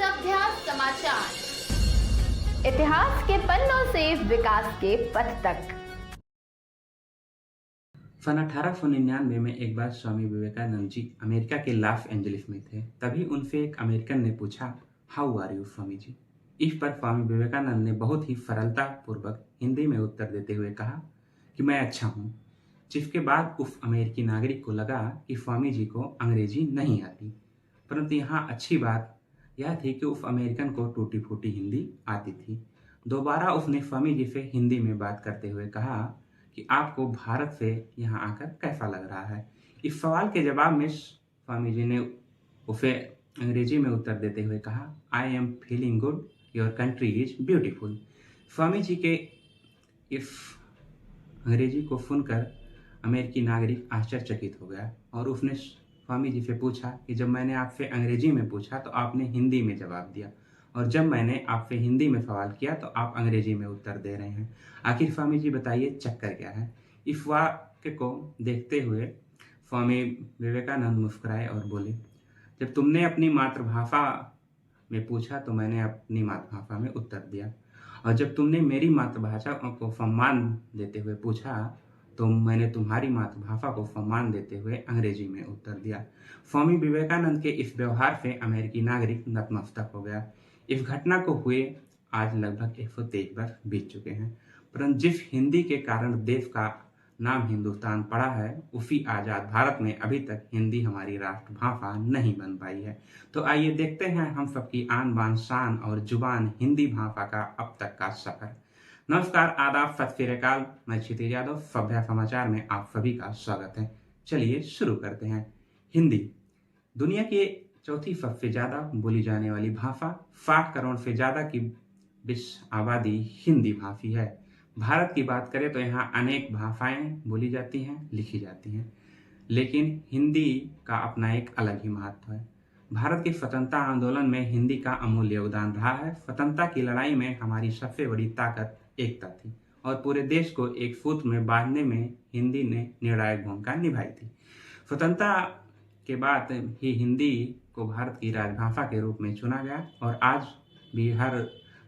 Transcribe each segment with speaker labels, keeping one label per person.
Speaker 1: सभ्य समाचार, इतिहास के पन्नों से विकास के पथ तक।
Speaker 2: सन 1899 में एक बार स्वामी विवेकानंद जी अमेरिका के लॉस एंजलिस में थे। तभी उनसे एक अमेरिकन ने पूछा, how are you Swami ji. इस पर स्वामी विवेकानंद ने बहुत ही सरलता पूर्वक हिंदी में उत्तर देते हुए कहा कि मैं अच्छा हूँ। जिसके बाद उस अमेरिकी नागरिक को लगा कि स्वामी जी को अंग्रेजी नहीं आती, परंतु यहाँ अच्छी बात यह थी कि उस अमेरिकन को टूटी फूटी हिंदी आती थी। दोबारा उसने स्वामी जी से हिंदी में बात करते हुए कहा कि आपको भारत से यहाँ आकर कैसा लग रहा है। इस सवाल के जवाब में स्वामी जी ने उसे अंग्रेजी में उत्तर देते हुए कहा, I am feeling good, your country is beautiful. Swami ji के इस अंग्रेजी को सुनकर अमेरिकी नागरिक आश्चर्यचकित हो गया और उसने स्वामी जी से पूछा कि जब मैंने आपसे अंग्रेजी में पूछा तो आपने हिंदी में जवाब दिया, और जब मैंने आपसे हिंदी में सवाल किया तो आप अंग्रेजी में उत्तर दे रहे हैं। आखिर स्वामी जी बताइए चक्कर क्या है। इस वाक्य को देखते हुए स्वामी विवेकानंद मुस्कुराए और बोले, जब तुमने अपनी मातृभाषा में पूछा तो मैंने अपनी मातृभाषा में उत्तर दिया, और जब तुमने मेरी मातृभाषा को सम्मान देते हुए पूछा तो मैंने तुम्हारी मातृभाषा को सम्मान देते हुए अंग्रेजी में उत्तर दिया। स्वामी विवेकानंद के इस व्यवहार से अमेरिकी नागरिक नतमस्तक हो गया। इस घटना को हुए आज लगभग 123 वर्ष बीत चुके हैं, परंतु जिस हिंदी के कारण देश का नाम हिंदुस्तान पड़ा है, उसी आज़ाद भारत में अभी तक हिंदी हमारी राष्ट्रभाषा नहीं बन पाई है। तो आइए देखते हैं हम सबकी आन बान शान और जुबान हिंदी भाषा का अब तक का सफर। नमस्कार, आदाब, सत श्री अकाल। मैं क्षितिज यादव, सभ्य समाचार में आप सभी का स्वागत है। चलिए शुरू करते हैं। हिंदी दुनिया की चौथी सबसे ज्यादा बोली जाने वाली भाषा, 60 करोड़ से ज्यादा की विश्व आबादी हिंदी भाषी है। भारत की बात करें तो यहाँ अनेक भाषाएं बोली जाती हैं, लिखी जाती हैं, लेकिन हिंदी का अपना एक अलग ही महत्व है। भारत के स्वतंत्रता आंदोलन में हिंदी का अमूल्य योगदान रहा है। स्वतंत्रता की लड़ाई में हमारी सबसे बड़ी ताकत एकता थी और पूरे देश को एक सूत्र में बांधने में हिंदी ने निर्णायक भूमिका निभाई थी। स्वतंत्रता के बाद ही हिंदी को भारत की राजभाषा के रूप में चुना गया और आज भी हर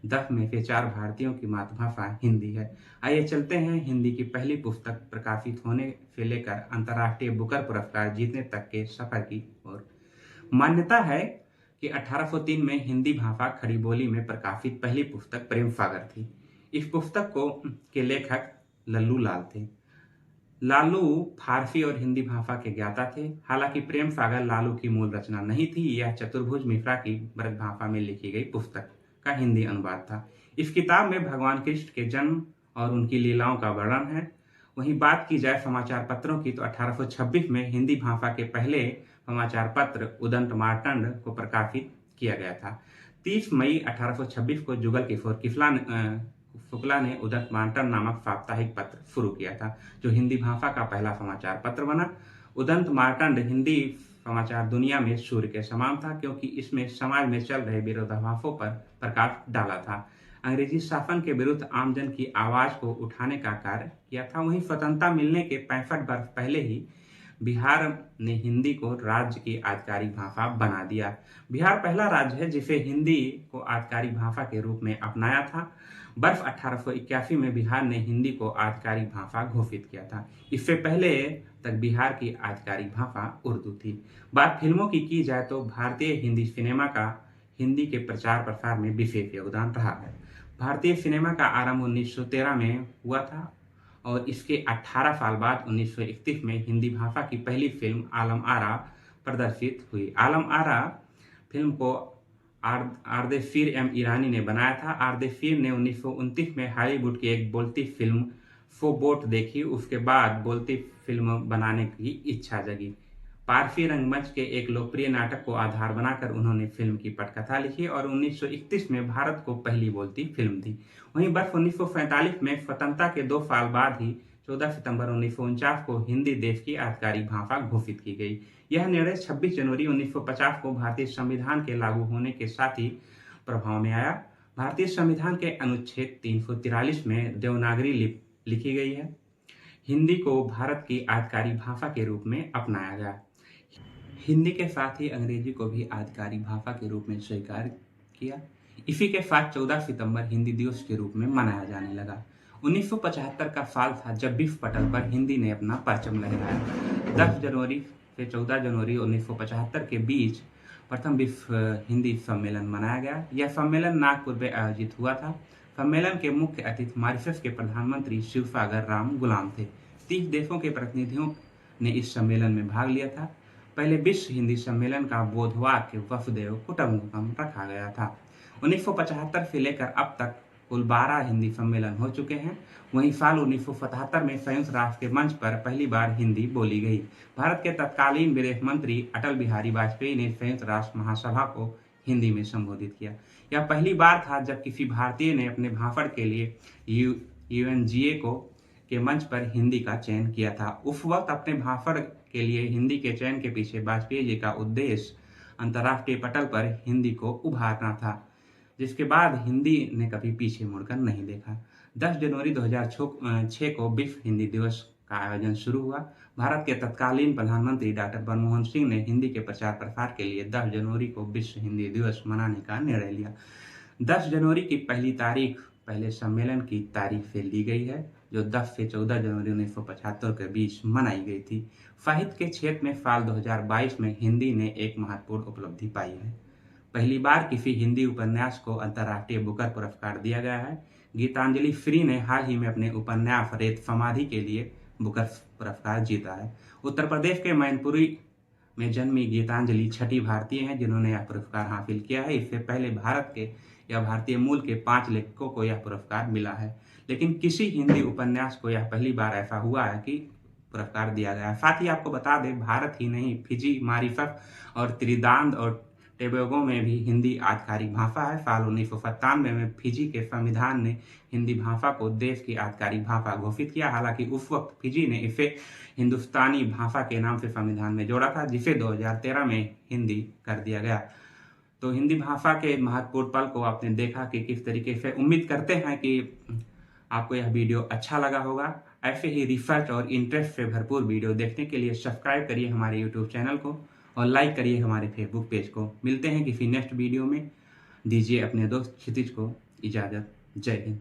Speaker 2: 10 में से 4 भारतीयों की मातृभाषा हिंदी है। आइए चलते हैं हिंदी की पहली पुस्तक प्रकाशित होने से लेकर अंतर्राष्ट्रीय बुकर पुरस्कार जीतने तक के सफर की ओर। मान्यता है कि 1803 में हिंदी भाषा खड़ी बोली में प्रकाशित पहली पुस्तक प्रेम सागर थी। इस पुस्तक के लेखक लल्लू लाल थे। लालू फारसी और हिंदी भाषा के ज्ञाता थे। हालांकि प्रेम सागर लालू की मूल रचना नहीं थी, यह चतुर्भुज मिश्रा की ब्रज भाषा में लिखी गई पुस्तक का हिंदी अनुवाद था। इस किताब में भगवान कृष्ण के जन्म और उनकी लीलाओं का वर्णन है। वहीं बात की जाए समाचार पत्रों की तो 1826 में हिंदी भाषा के पहले समाचार पत्र उदंत मार्तंड को प्रकाशित किया गया था। 30 मई 1826 को जुगल किशोर शुक्ला ने उदंत मार्तंड नामक साप्ताहिक पत्र शुरू किया था, जो हिंदी भाषा का पहला समाचार पत्र बना। उदंत मार्तंड हिंदी समाचार दुनिया में सूर्य के समान था, क्योंकि इसमें समाज में चल रहे विरोधाभासों पर प्रकाश डाला था। अंग्रेजी शासन के विरुद्ध आमजन की आवाज को उठाने का कार्य किया था। वहीं स्वतंत्रता मिलने के 65 वर्ष पहले ही बिहार ने हिंदी को राज्य की आधिकारिक भाषा बना दिया। बिहार पहला राज्य है जिसे हिंदी को आधिकारिक भाषा के रूप में अपनाया था। वर्ष 1881 में बिहार ने हिंदी को आधिकारिक भाषा घोषित किया था। इससे पहले तक बिहार की आधिकारिक भाषा उर्दू थी। बात फिल्मों की जाए तो भारतीय हिंदी सिनेमा का हिंदी के प्रचार प्रसार में विशेष योगदान रहा है। भारतीय सिनेमा का आरंभ 1913 में हुआ था और इसके 18 साल बाद 1931 में हिंदी भाषा की पहली फिल्म आलम आरा प्रदर्शित हुई। आलम आरा फिल्म को आरदेशीर एम ईरानी ने बनाया था। आरदेशीर ने 1929 में हॉलीवुड की एक बोलती फिल्म फो बोट देखी। उसके बाद बोलती फिल्म बनाने की इच्छा जगी। पारसी रंगमंच के एक लोकप्रिय नाटक को आधार बनाकर उन्होंने फिल्म की पटकथा लिखी और 1931 में भारत को पहली बोलती फिल्म दी। वहीं वर्ष 1947 में स्वतंत्रता के 2 साल बाद ही 14 सितंबर 1949 को हिंदी देश की आधिकारिक भाषा घोषित की गई। यह निर्णय 26 जनवरी 1950 को भारतीय संविधान के लागू होने के साथ ही प्रभाव में आया। भारतीय संविधान के अनुच्छेद 343 में देवनागरी लिखी गई है। हिंदी को भारत की आधिकारिक भाषा के रूप में अपनाया गया। हिंदी के साथ ही अंग्रेजी को भी आधिकारिक भाषा के रूप में स्वीकार किया। इसी के साथ 14 सितंबर हिंदी दिवस के रूप में मनाया जाने लगा। 1975 का साल था जब विश्व पटल पर हिंदी ने अपना परचम लहराया। 10 जनवरी से 14 जनवरी 1975 के बीच प्रथम विश्व हिंदी सम्मेलन मनाया गया। यह सम्मेलन नागपुर में आयोजित हुआ था। सम्मेलन के मुख्य अतिथि मॉरिशस के प्रधानमंत्री शिवसागर राम गुलाम थे। 30 देशों के प्रतिनिधियों ने इस सम्मेलन में भाग लिया था। पहले विश्व हिंदी सम्मेलन का बोधवाक्य वसुधैव कुटुम्बकम रखा गया था। 1975 से लेकर अब तक कुल 12 हिंदी सम्मेलन हो चुके हैं। वहीं साल 1977 में संयुक्त राष्ट्र के मंच पर पहली बार हिंदी बोली गई। भारत के तत्कालीन विदेश मंत्री अटल बिहारी वाजपेयी ने संयुक्त राष्ट्र महासभा को हिंदी में संबोधित किया। यह पहली बार था जब किसी भारतीय ने अपने भाषण के लिए UNGA के मंच पर हिंदी का चयन किया था। उस वक्त अपने भाषण के लिए हिंदी के चयन के पीछे वाजपेयी जी का उद्देश्य अंतर्राष्ट्रीय पटल पर हिंदी को उभारना था, जिसके बाद हिंदी ने कभी पीछे मुड़कर नहीं देखा। 10 जनवरी 2006 को विश्व हिंदी दिवस का आयोजन शुरू हुआ। भारत के तत्कालीन प्रधानमंत्री डॉक्टर मनमोहन सिंह ने हिंदी के प्रचार प्रसार के लिए 10 जनवरी को विश्व हिंदी दिवस मनाने का निर्णय लिया। 10 जनवरी की पहली तारीख पहले सम्मेलन की तारीख से ली गई है, जो 10 से 14 जनवरी 1975 के बीच मनाई गई थी। साहित्य के क्षेत्र में साल 2022 में हिंदी ने एक महत्वपूर्ण उपलब्धि पाई है। पहली बार किसी हिंदी उपन्यास को अंतर्राष्ट्रीय बुकर पुरस्कार दिया गया है। गीतांजलि श्री ने हाल ही में अपने उपन्यास रेत समाधि के लिए बुकर पुरस्कार जीता है। उत्तर प्रदेश के मैनपुरी में जन्मी गीतांजलि छठी भारतीय हैं जिन्होंने यह पुरस्कार हासिल किया है। इससे पहले भारत के या भारतीय मूल के 5 लेखकों को यह पुरस्कार मिला है, लेकिन किसी हिंदी उपन्यास को यह पहली बार ऐसा हुआ है कि पुरस्कार दिया गया है। साथ ही आपको बता दें, भारत ही नहीं, फिजी, मॉरिशस और त्रिनिदाद और टोबैगो में भी हिंदी आधिकारिक भाषा है। साल 1997 में फिजी के संविधान ने हिंदी भाषा को देश की आधिकारिक भाषा घोषित किया। हालांकि उस वक्त फिजी ने इसे हिंदुस्तानी भाषा के नाम से संविधान में जोड़ा था, जिसे 2013 में हिंदी कर दिया गया। तो हिंदी भाषा के महत्वपूर्ण पल को आपने देखा कि किस तरीके से। उम्मीद करते हैं कि आपको यह वीडियो अच्छा लगा होगा। ऐसे ही रिसर्च और इंटरेस्ट से भरपूर वीडियो देखने के लिए सब्सक्राइब करिए हमारे यूट्यूब चैनल को और लाइक करिए हमारे फेसबुक पेज को। मिलते हैं किसी नेक्स्ट वीडियो में। दीजिए अपने दोस्त क्षितिज को इजाज़त। जय हिंद।